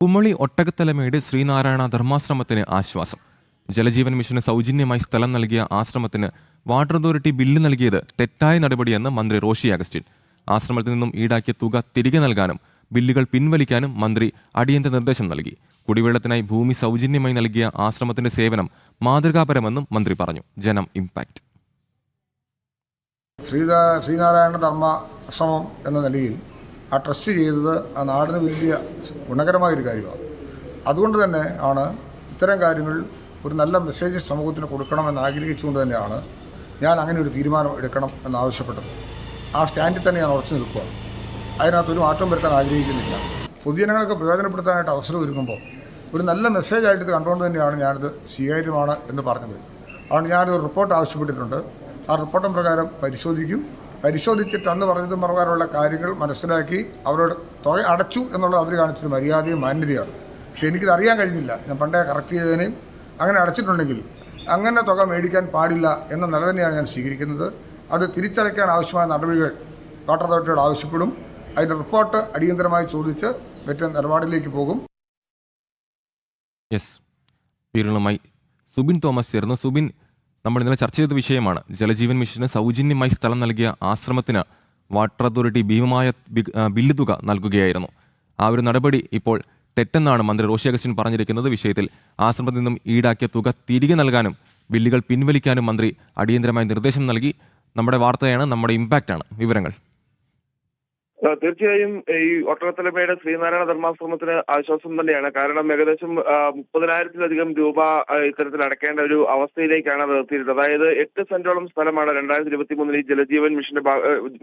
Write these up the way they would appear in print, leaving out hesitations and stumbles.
കുമളി ഒട്ടകത്തലമേട് ശ്രീനാരായണ ധർമാശ്രമത്തിന് ആശ്വാസം. ജലജീവൻ മിഷന് സൗജന്യമായി സ്ഥലം നൽകിയ ആശ്രമത്തിന് വാട്ടർ അതോറിറ്റി ബില്ല് നൽകിയത് തെറ്റായ നടപടിയെന്ന് മന്ത്രി റോഷി അഗസ്റ്റിൻ. ആശ്രമത്തിൽ നിന്നും ഈടാക്കിയ തുക തിരികെ നൽകാനും ബില്ലുകൾ പിൻവലിക്കാനും മന്ത്രി അടിയന്തര നിർദ്ദേശം നൽകി. കുടിവെള്ളത്തിനായി ഭൂമി സൗജന്യമായി നൽകിയ ആശ്രമത്തിന്റെ സേവനം മാതൃകാപരമെന്നും മന്ത്രി പറഞ്ഞു. ജനം ഇമ്പാക്ട്. ശ്രീനാരായണ ധർമാശ്രമം എന്ന നിലയിൽ ആ ട്രസ്റ്റ് ചെയ്തത് ആ നാടിന് വലിയ ഗുണകരമായൊരു കാര്യമാണ്. അതുകൊണ്ട് തന്നെ ആണ് ഇത്തരം കാര്യങ്ങൾ ഒരു നല്ല മെസ്സേജ് സമൂഹത്തിന് കൊടുക്കണമെന്ന് ആഗ്രഹിച്ചുകൊണ്ട് തന്നെയാണ് ഞാൻ അങ്ങനെ ഒരു തീരുമാനം എടുക്കണം എന്നാവശ്യപ്പെട്ടത്. ആ സ്റ്റാൻഡിൽ തന്നെ ഞാൻ ഉറച്ചു നിൽക്കുക. അതിനകത്തൊരു മാറ്റം വരുത്താൻ ആഗ്രഹിക്കുന്നില്ല. പൊതുജനങ്ങൾക്ക് പ്രയോജനപ്പെടുത്താനായിട്ട് അവസരം ഒരുങ്ങുമ്പോൾ ഒരു നല്ല മെസ്സേജായിട്ട് ഇത് കണ്ടുകൊണ്ട് തന്നെയാണ് ഞാനിത് സ്വീകാര്യമാണ് എന്ന് പറഞ്ഞത്. അതുകൊണ്ട് ഞാനൊരു റിപ്പോർട്ട് ആവശ്യപ്പെട്ടിട്ടുണ്ട്. ആ റിപ്പോർട്ടും പ്രകാരം പരിശോധിച്ചിട്ട് അന്ന് പറഞ്ഞതും പ്രകാരമുള്ള കാര്യങ്ങൾ മനസ്സിലാക്കി അവരോട് തുക അടച്ചു എന്നുള്ളത് അവർ കാണിച്ചൊരു മര്യാദയും മാന്യതയാണ്. പക്ഷേ എനിക്കിത് അറിയാൻ കഴിഞ്ഞില്ല. ഞാൻ പണ്ടേ കറക്റ്റ് ചെയ്തതിനെയും അങ്ങനെ അടച്ചിട്ടുണ്ടെങ്കിൽ അങ്ങനെ തുക മേടിക്കാൻ പാടില്ല എന്ന നില തന്നെയാണ് ഞാൻ സ്വീകരിക്കുന്നത്. അത് തിരിച്ചടയ്ക്കാൻ ആവശ്യമായ നടപടികൾ വാട്ടർ അതോറിറ്റിയോട് ആവശ്യപ്പെടും. അതിൻ്റെ റിപ്പോർട്ട് അടിയന്തരമായി ചോദിച്ച് മറ്റേ നിലപാടിലേക്ക് പോകും. വീരുകളുമായി സുബിൻ തോമസ് ചേർന്നു. സുബിൻ, നമ്മൾ ഇന്നലെ ചർച്ച ചെയ്ത വിഷയമാണ് ജലജീവൻ മിഷന് സൗജന്യമായി സ്ഥലം നൽകിയ ആശ്രമത്തിന് വാട്ടർ അതോറിറ്റി ഭീമമായ ബില്ല് തുക നൽകുകയായിരുന്നു. ആ ഒരു നടപടി ഇപ്പോൾ തെറ്റെന്നാണ് മന്ത്രി റോഷി അഗസ്റ്റിൻ പറഞ്ഞിരിക്കുന്നത്. വിഷയത്തിൽ ആശ്രമത്തിൽ നിന്നും ഈടാക്കിയ തുക തിരികെ നൽകാനും ബില്ലുകൾ പിൻവലിക്കാനും മന്ത്രി അടിയന്തരമായ നിർദ്ദേശം നൽകി. നമ്മുടെ വാർത്തയാണ്, നമ്മുടെ ഇമ്പാക്റ്റാണ്. വിവരങ്ങൾ. തീർച്ചയായും ഈ ഒട്ടകത്തലമേട് ശ്രീനാരായണ ധർമാശ്രമത്തിന് ആശ്വാസം തന്നെയാണ്. കാരണം ഏകദേശം 30,000-ലധികം രൂപ ഇത്തരത്തിൽ അടയ്ക്കേണ്ട ഒരു അവസ്ഥയിലേക്കാണ് അത് എത്തിയിരുന്നത്. അതായത് 8 സെന്റോളം സ്ഥലമാണ് 2023 ഈ ജലജീവൻ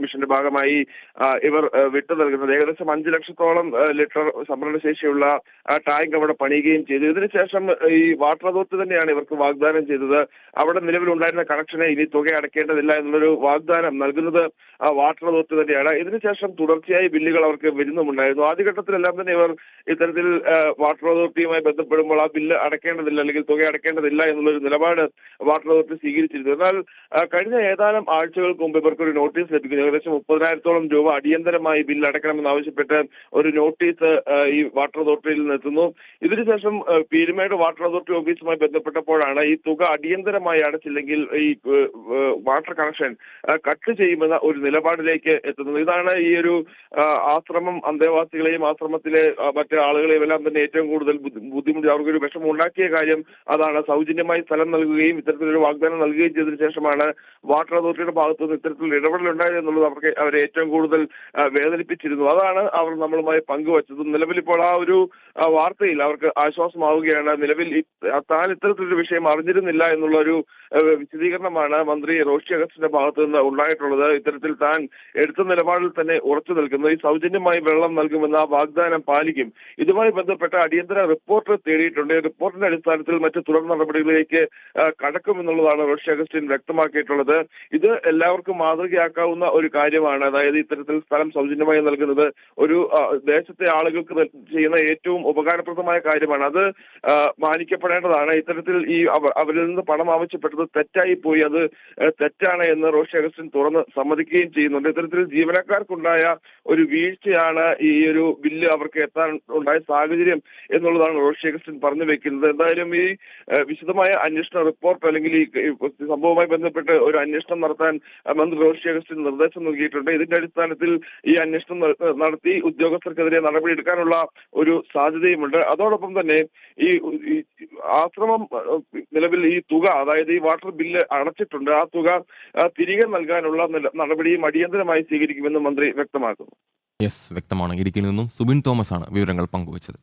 മിഷന്റെ ഭാഗമായി ഇവർ വിട്ടു നൽകുന്നത്. ഏകദേശം 5 ലക്ഷത്തോളം ലിറ്റർ സംഭരണശേഷിയുള്ള ടാങ്ക് അവിടെ പണിയുകയും ചെയ്തു. ഇതിനുശേഷം ഈ വാട്ടർ അതോറിറ്റി തന്നെയാണ് ഇവർക്ക് വാഗ്ദാനം ചെയ്തത്. അവിടെ നിലവിലുണ്ടായിരുന്ന കണക്ഷനെ ഇനി തുക അടയ്ക്കേണ്ടതില്ല എന്നുള്ളൊരു വാഗ്ദാനം നൽകുന്നത് വാട്ടർ അതോറിറ്റി തന്നെയാണ്. ഇതിനുശേഷം തുടർച്ചയായി ബില്ലുകൾ അവർക്ക് വരുന്നുമുണ്ടായിരുന്നു. ആദ്യഘട്ടത്തിലെല്ലാം തന്നെ ഇവർ ഇത്തരത്തിൽ വാട്ടർ അതോറിറ്റിയുമായി ബന്ധപ്പെടുമ്പോൾ ആ ബില്ല് അടയ്ക്കേണ്ടതില്ല അല്ലെങ്കിൽ തുക അടയ്ക്കേണ്ടതില്ല എന്നുള്ളൊരു നിലപാട് വാട്ടർ അതോറിറ്റി സ്വീകരിച്ചിരുന്നു. എന്നാൽ കഴിഞ്ഞ ഏതാനും ആഴ്ചകൾക്ക് മുമ്പ് ഇവർക്കൊരു നോട്ടീസ് ലഭിക്കുന്നു. ഏകദേശം 30,000-ഓളം രൂപ അടിയന്തരമായി ബില്ല് അടയ്ക്കണമെന്നാവശ്യപ്പെട്ട് ഒരു നോട്ടീസ് ഈ വാട്ടർ അതോറിറ്റിയിൽ നിന്ന് എത്തുന്നു. ഇതിനുശേഷം പീരുമേട് വാട്ടർ അതോറിറ്റി ഓഫീസുമായി ബന്ധപ്പെട്ടപ്പോഴാണ് ഈ തുക അടിയന്തരമായി അടച്ചില്ലെങ്കിൽ ഈ വാട്ടർ കണക്ഷൻ കട്ട് ചെയ്യുമെന്ന ഒരു നിലപാടിലേക്ക് എത്തുന്നത്. ഇതാണ് ഈ ഒരു ആശ്രമം അന്തേവാസികളെയും ആശ്രമത്തിലെ മറ്റ് ആളുകളെയും എല്ലാം തന്നെ ഏറ്റവും കൂടുതൽ ബുദ്ധിമുട്ടി അവർക്കൊരു വിഷമം ഉണ്ടാക്കിയ കാര്യം അതാണ്. സൗജന്യമായി സ്ഥലം നൽകുകയും ഇത്തരത്തിലൊരു വാഗ്ദാനം നൽകുകയും ചെയ്തതിനു ശേഷമാണ് വാട്ടർ അതോറിറ്റിയുടെ ഭാഗത്തു നിന്ന് ഇത്തരത്തിലുള്ള ഇടപെടലുണ്ടായത് എന്നുള്ളത് അവരെ ഏറ്റവും കൂടുതൽ വേദനിപ്പിച്ചിരുന്നു. അതാണ് അവർ നമ്മളുമായി പങ്കുവച്ചത്. നിലവിൽ ഇപ്പോൾ ആ ഒരു വാർത്തയിൽ അവർക്ക് ആശ്വാസമാവുകയാണ്. നിലവിൽ താൻ ഇത്തരത്തിലൊരു വിഷയം അറിഞ്ഞിരുന്നില്ല എന്നുള്ള ഒരു വിശദീകരണമാണ് മന്ത്രി റോഷി അഗസ്റ്റിന്റെ ഭാഗത്തു നിന്ന് ഉണ്ടായിട്ടുള്ളത്. ഇത്തരത്തിൽ താൻ എടുത്ത നിലപാടിൽ തന്നെ ഉറച്ചു നിൽക്കുന്നത്. ഈ സൗജന്യമായി വെള്ളം നൽകുമെന്ന ആ വാഗ്ദാനം പാലിക്കും. ഇതുമായി ബന്ധപ്പെട്ട അടിയന്തര റിപ്പോർട്ട് തേടിയിട്ടുണ്ട്. റിപ്പോർട്ടിന്റെ അടിസ്ഥാനത്തിൽ മറ്റ് തുടർ നടപടികളിലേക്ക് കടക്കുമെന്നുള്ളതാണ് റോഷി അഗസ്റ്റിൻ വ്യക്തമാക്കിയിട്ടുള്ളത്. ഇത് എല്ലാവർക്കും മാതൃകയാക്കാവുന്ന ഒരു കാര്യമാണ്. അതായത് ഇത്തരത്തിൽ സ്ഥലം സൗജന്യമായി നൽകുന്നത് ഒരു ദേശത്തെ ആളുകൾക്ക് ചെയ്യുന്ന ഏറ്റവും ഉപകാരപ്രദമായ കാര്യമാണ്. അത് മാനിക്കപ്പെടേണ്ടതാണ്. ഇത്തരത്തിൽ ഈ അവരിൽ നിന്ന് പണം ആവശ്യപ്പെട്ടത് തെറ്റായി പോയി, അത് തെറ്റാണ് എന്ന് റോഷി അഗസ്റ്റിൻ തുറന്ന് സമ്മതിക്കുകയും ചെയ്യുന്നുണ്ട്. ഇത്തരത്തിൽ ജീവനക്കാർക്കുണ്ടായ ഒരു വീഴ്ചയാണ് ഈ ഒരു ബില്ല് അവർക്ക് എത്താൻ ഉണ്ടായ സാഹചര്യം എന്നുള്ളതാണ് റോഷി അഗസ്റ്റിൻ പറഞ്ഞു വെക്കുന്നത്. എന്തായാലും ഈ വിശദമായ അന്വേഷണ റിപ്പോർട്ട് അല്ലെങ്കിൽ ഈ സംഭവവുമായി ബന്ധപ്പെട്ട് ഒരു അന്വേഷണം നടത്താൻ മന്ത്രി റോഷി അഗസ്റ്റിൻ നിർദ്ദേശം നൽകിയിട്ടുണ്ട്. ഇതിന്റെ അടിസ്ഥാനത്തിൽ ഈ അന്വേഷണം നടത്തി ഉദ്യോഗസ്ഥർക്കെതിരെ നടപടിയെടുക്കാനുള്ള ഒരു സാധ്യതയുമുണ്ട്. അതോടൊപ്പം തന്നെ ഈ ആശ്രമം നിലവിൽ ഈ തുക, അതായത് ഈ വാട്ടർ ബില്ല് അടച്ചിട്ടുണ്ട്, ആ തുക തിരികെ നൽകാനുള്ള നടപടിയും അടിയന്തരമായി സ്വീകരിക്കുമെന്ന് മന്ത്രി വ്യക്തമാക്കുന്നു. വ്യക്തമാണ്. ഇടുക്കിയിൽ നിന്നും സുബിൻ തോമസ് ആണ് വിവരങ്ങൾ പങ്കുവച്ചത്.